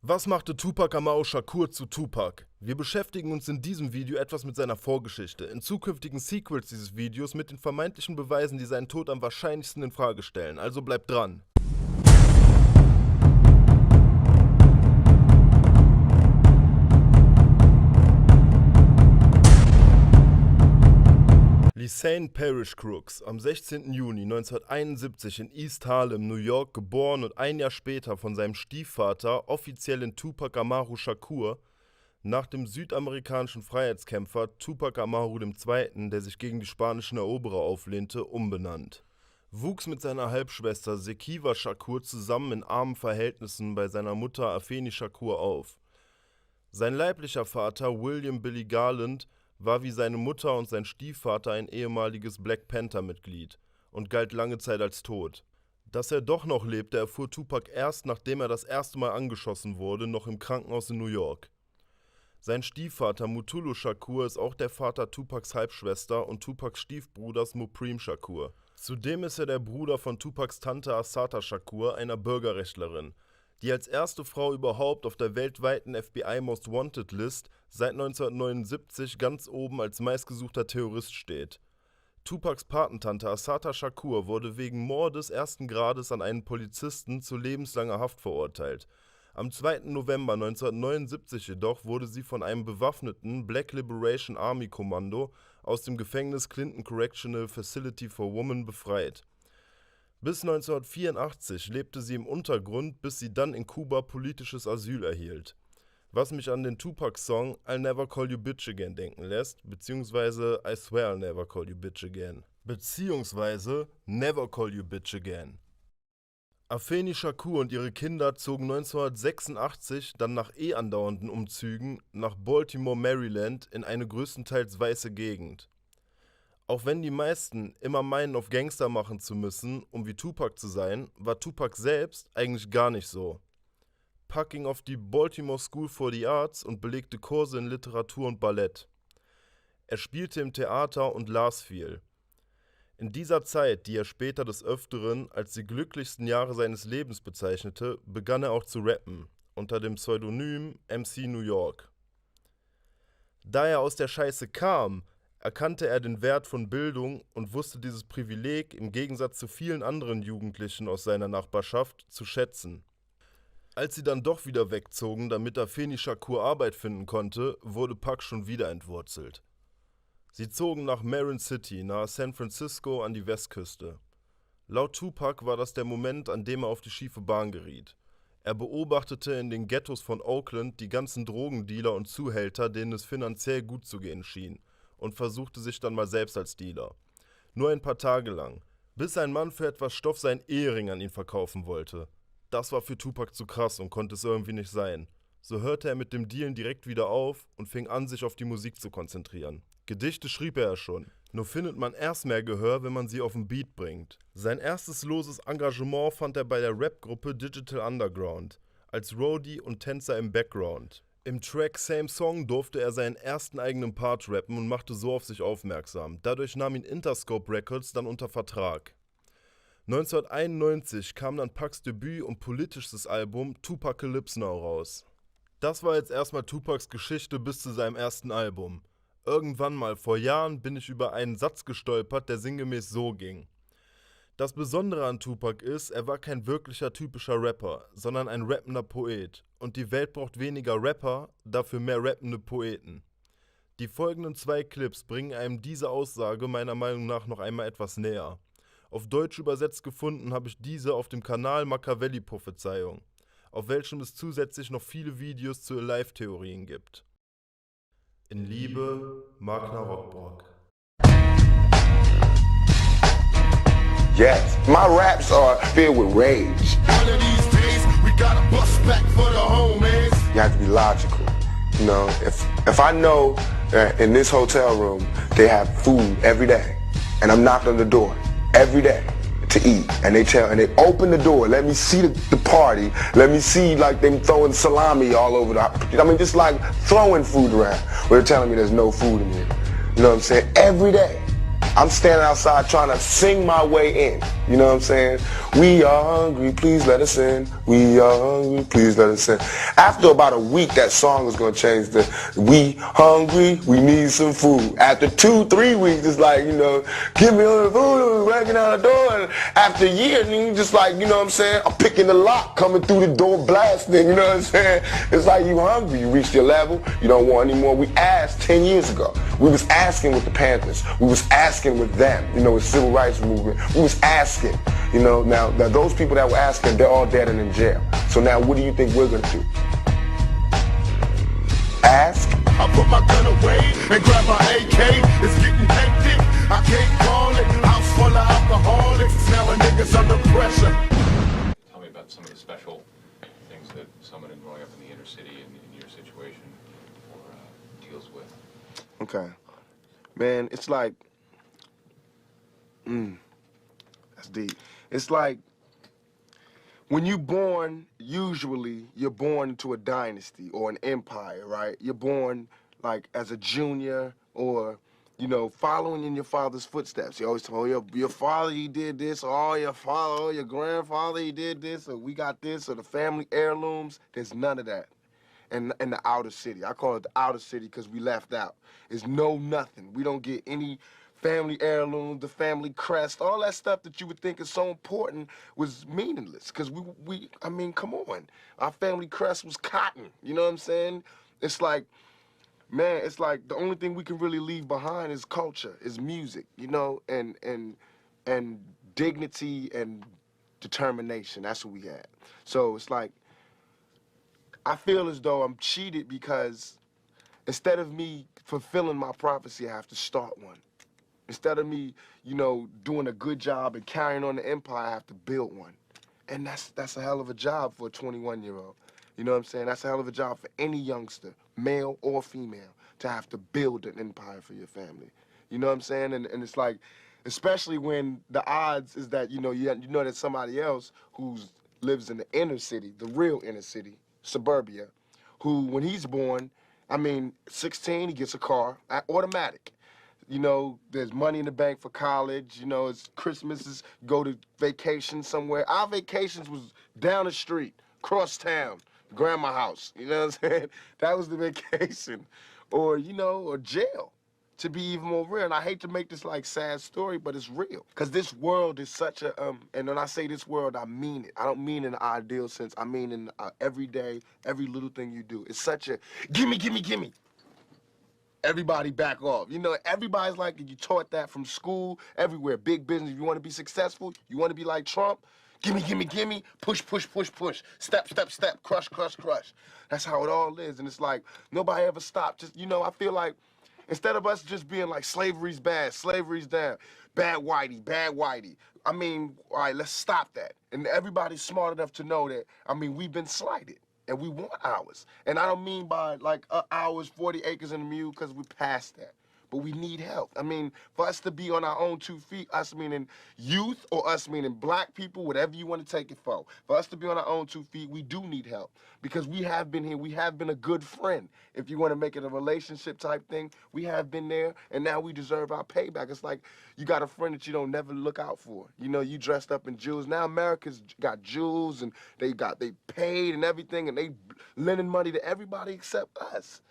Was machte Tupac Amaru Shakur zu Tupac? Wir beschäftigen uns in diesem Video etwas mit seiner Vorgeschichte, in zukünftigen Sequels dieses Videos mit den vermeintlichen Beweisen, die seinen Tod am wahrscheinlichsten in Frage stellen, also bleibt dran. Lisanne Parrish Crooks, am 16. Juni 1971 in East Harlem, New York, geboren und ein Jahr später von seinem Stiefvater, offiziell in Tupac Amaru Shakur, nach dem südamerikanischen Freiheitskämpfer Tupac Amaru II., der sich gegen die spanischen Eroberer auflehnte, umbenannt. Wuchs mit seiner Halbschwester Sekiwa Shakur zusammen in armen Verhältnissen bei seiner Mutter Afeni Shakur auf. Sein leiblicher Vater William Billy Garland war wie seine Mutter und sein Stiefvater ein ehemaliges Black Panther-Mitglied und galt lange Zeit als tot. Dass er doch noch lebte, erfuhr Tupac erst, nachdem er das erste Mal angeschossen wurde, noch im Krankenhaus in New York. Sein Stiefvater Mutulu Shakur ist auch der Vater Tupacs Halbschwester und Tupacs Stiefbruders Mopreme Shakur. Zudem ist er der Bruder von Tupacs Tante Assata Shakur, einer Bürgerrechtlerin, die als erste Frau überhaupt auf der weltweiten FBI Most Wanted List seit 1979 ganz oben als meistgesuchter Terrorist steht. Tupacs Patentante Assata Shakur wurde wegen Mordes ersten Grades an einen Polizisten zu lebenslanger Haft verurteilt. Am 2. November 1979 jedoch wurde sie von einem bewaffneten Black Liberation Army Kommando aus dem Gefängnis Clinton Correctional Facility for Women befreit. Bis 1984 lebte sie im Untergrund, bis sie dann in Kuba politisches Asyl erhielt. Was mich an den Tupac-Song I'll Never Call You Bitch Again denken lässt, beziehungsweise I Swear I'll Never Call You Bitch Again, beziehungsweise Never Call You Bitch Again. Afeni Shakur und ihre Kinder zogen 1986 dann nach andauernden Umzügen nach Baltimore, Maryland in eine größtenteils weiße Gegend. Auch wenn die meisten immer meinen, auf Gangster machen zu müssen, um wie Tupac zu sein, war Tupac selbst eigentlich gar nicht so. Puck ging auf die Baltimore School for the Arts und belegte Kurse in Literatur und Ballett. Er spielte im Theater und las viel. In dieser Zeit, die er später des Öfteren als die glücklichsten Jahre seines Lebens bezeichnete, begann er auch zu rappen, unter dem Pseudonym MC New York. Da er aus der Scheiße kam, erkannte er den Wert von Bildung und wusste dieses Privileg im Gegensatz zu vielen anderen Jugendlichen aus seiner Nachbarschaft zu schätzen. Als sie dann doch wieder wegzogen, damit Afeni Shakur Arbeit finden konnte, wurde Puck schon wieder entwurzelt. Sie zogen nach Marin City, nahe San Francisco an die Westküste. Laut Tupac war das der Moment, an dem er auf die schiefe Bahn geriet. Er beobachtete in den Ghettos von Oakland die ganzen Drogendealer und Zuhälter, denen es finanziell gut zu gehen schien, und versuchte sich dann mal selbst als Dealer. Nur ein paar Tage lang, bis ein Mann für etwas Stoff seinen Ehering an ihn verkaufen wollte. Das war für Tupac zu krass und konnte es irgendwie nicht sein. So hörte er mit dem Dealen direkt wieder auf und fing an, sich auf die Musik zu konzentrieren. Gedichte schrieb er ja schon, nur findet man erst mehr Gehör, wenn man sie auf den Beat bringt. Sein erstes loses Engagement fand er bei der Rap-Gruppe Digital Underground, als Roadie und Tänzer im Background. Im Track Same Song durfte er seinen ersten eigenen Part rappen und machte so auf sich aufmerksam. Dadurch nahm ihn Interscope Records dann unter Vertrag. 1991 kam dann Pucks Debüt und politischstes Album Tupacalypse Now raus. Das war jetzt erstmal Tupacs Geschichte bis zu seinem ersten Album. Irgendwann mal vor Jahren bin ich über einen Satz gestolpert, der sinngemäß so ging. Das Besondere an Tupac ist, er war kein wirklicher typischer Rapper, sondern ein rappender Poet. Und die Welt braucht weniger Rapper, dafür mehr rappende Poeten. Die folgenden 2 Clips bringen einem diese Aussage meiner Meinung nach noch einmal etwas näher. Auf Deutsch übersetzt gefunden habe ich diese auf dem Kanal Machiavelli-Prophezeiung, auf welchem es zusätzlich noch viele Videos zu Alive-Theorien gibt. In Liebe, Magna Rockbrock. Yes, my raps are filled with rage. One of these days, we gotta bust back for the homies. You have to be logical. You know, if I know that in this hotel room they have food every day, and I'm knocking on the door every day to eat, and they open the door, let me see the party, let me see like them throwing salami all over I mean, just like throwing food around. But they're telling me there's no food in here. You know what I'm saying? Every day. I'm standing outside trying to sing my way in. You know what I'm saying? We are hungry, please let us in. We are hungry, please let us in. After about a week, that song was going to change to we hungry, we need some food. After 2-3 weeks, it's like, you know, give me all the food, breaking out the door. And after a year, you just like, you know what I'm saying? I'm picking the lock, coming through the door, blasting, you know what I'm saying? It's like you hungry, you reached your level, you don't want any more. We asked 10 years ago. We was asking with the Panthers. We was asking with them, you know, with civil rights movement. We was asking, you know, now those people that were asking, they're all dead and in jail. So now what do you think we're gonna do? Ask? I put my gun away and grab my AK. It's getting hectic. I can't call it. House full of alcoholics. Now a nigga's under pressure. Tell me about some of the special things that someone growing up in the inner city in your situation deals with. Okay. Man, it's like, that's deep. It's like, when you're born, usually you're born into a dynasty or an empire, right? You're born like as a junior or, you know, following in your father's footsteps. You always tell, oh, your father, he did this, or oh, your father, or your grandfather, he did this, or we got this, or the family heirlooms. There's none of that in the outer city. I call it the outer city because we left out. There's nothing. We don't get any family heirlooms, the family crest, all that stuff that you would think is so important was meaningless. Because I mean, come on. Our family crest was cotton, you know what I'm saying? It's like, man, it's like the only thing we can really leave behind is culture, is music, you know, and dignity and determination. That's what we had. So it's like, I feel as though I'm cheated because instead of me fulfilling my prophecy, I have to start one. Instead of me, you know, doing a good job and carrying on the empire, I have to build one. And that's a hell of a job for a 21-year-old. You know what I'm saying? That's a hell of a job for any youngster, male or female, to have to build an empire for your family. You know what I'm saying? And it's like, especially when the odds is that, you know that somebody else who lives in the inner city, the real inner city, suburbia, who, when he's born, I mean, 16, he gets a car, automatic. You know, there's money in the bank for college. You know, it's Christmases, go to vacation somewhere. Our vacations was down the street, cross town, grandma house. You know what I'm saying? That was the vacation. Or, you know, or jail, to be even more real. And I hate to make this like sad story, but it's real. Because this world is such a, and when I say this world, I mean it. I don't mean in the ideal sense. I mean in every day, every little thing you do. It's such a, gimme, gimme, gimme. Everybody back off. You know, everybody's like, you taught that from school, everywhere. Big business, if you want to be successful, you want to be like Trump, gimme, gimme, gimme, push, push, push, push, step, step, step, crush, crush, crush. That's how it all is. And it's like, nobody ever stopped. Just, you know, I feel like instead of us just being like, slavery's bad, slavery's down, bad whitey, bad whitey. I mean, all right, let's stop that. And everybody's smart enough to know that, I mean, we've been slighted. And we want ours. And I don't mean by like ours, 40 acres and a mule, because we're past that. But we need help. I mean, for us to be on our own 2 feet, us meaning youth or us meaning black people, whatever you want to take it for us to be on our own 2 feet, we do need help. Because we have been here, we have been a good friend. If you want to make it a relationship type thing, we have been there, and now we deserve our payback. It's like you got a friend that you don't never look out for. You know, you dressed up in jewels. Now America's got jewels, and they paid and everything, and they lending money to everybody except us.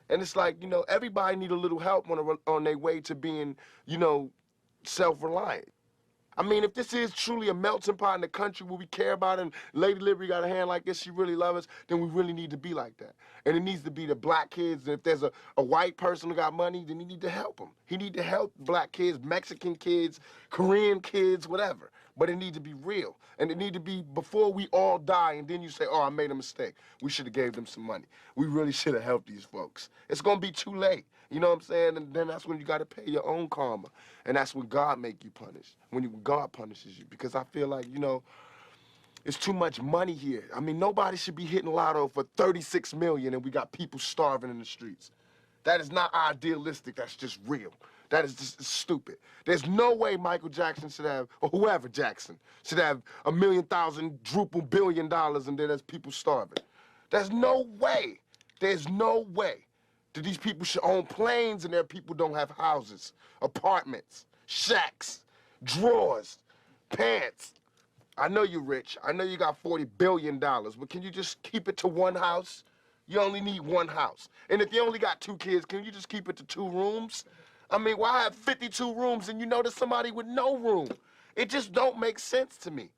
And it's like, you know, everybody need a little help on their way to being, you know, self-reliant. I mean, if this is truly a melting pot in the country where we care about it and Lady Liberty got a hand like this, she really loves us, then we really need to be like that. And it needs to be the black kids. And if there's a white person who got money, then he need to help them. He need to help black kids, Mexican kids, Korean kids, whatever. But it need to be real. And it need to be before we all die and then you say, oh, I made a mistake. We should have gave them some money. We really should have helped these folks. It's going to be too late. You know what I'm saying? And then that's when you got to pay your own karma. And that's when God make you punish. When God punishes you. Because I feel like, you know, it's too much money here. I mean, nobody should be hitting lotto for 36 million and we got people starving in the streets. That is not idealistic. That's just real. That is just stupid. There's no way Michael Jackson should have, or whoever Jackson, should have $1 million, $1 billion, and then there's people starving. There's no way. There's no way that these people should own planes and their people don't have houses, apartments. shacks, drawers, pants. I know you're rich. I know you got $40 billion, but can you just keep it to one house? You only need one house. And if you only got 2 kids, can you just keep it to 2 rooms? I mean, why have 52 rooms and you know there's somebody with no room? It just don't make sense to me.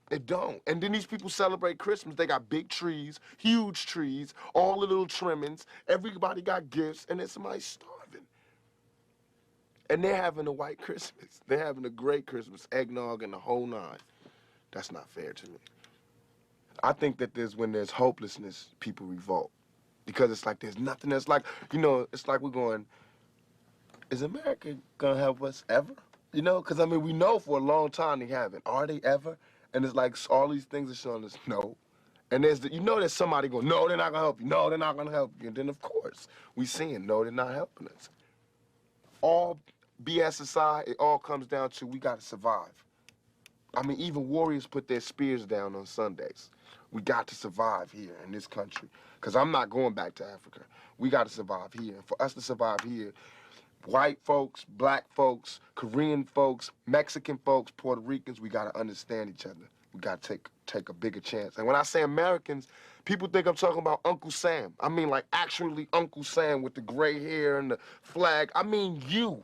It don't. And then these people celebrate Christmas. They got big trees, huge trees, all the little trimmings. Everybody got gifts, and then somebody's starving. And they're having a white Christmas. They're having a great Christmas, eggnog and the whole 9. That's not fair to me. I think that when there's hopelessness, people revolt. Because it's like there's nothing that's like, you know, it's like we're going, is America gonna help us ever? You know, because I mean, we know for a long time they haven't. Are they ever? And it's like all these things are showing us no. And you know there's somebody going, no, they're not gonna help you. No, they're not gonna help you. And then of course, we seeing, no, they're not helping us. All BS aside, it all comes down to we gotta survive. I mean, even warriors put their spears down on Sundays. We got to survive here in this country. Because I'm not going back to Africa. We got to survive here. And for us to survive here, white folks, black folks, Korean folks, Mexican folks, Puerto Ricans, we got to understand each other. We got to take a bigger chance. And when I say Americans, people think I'm talking about Uncle Sam. I mean, like, actually Uncle Sam with the gray hair and the flag. I mean, you.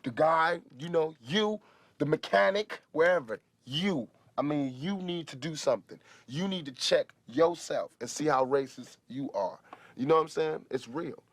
The guy, you know, you, the mechanic, wherever, you. I mean, you need to do something. You need to check yourself and see how racist you are. You know what I'm saying? It's real.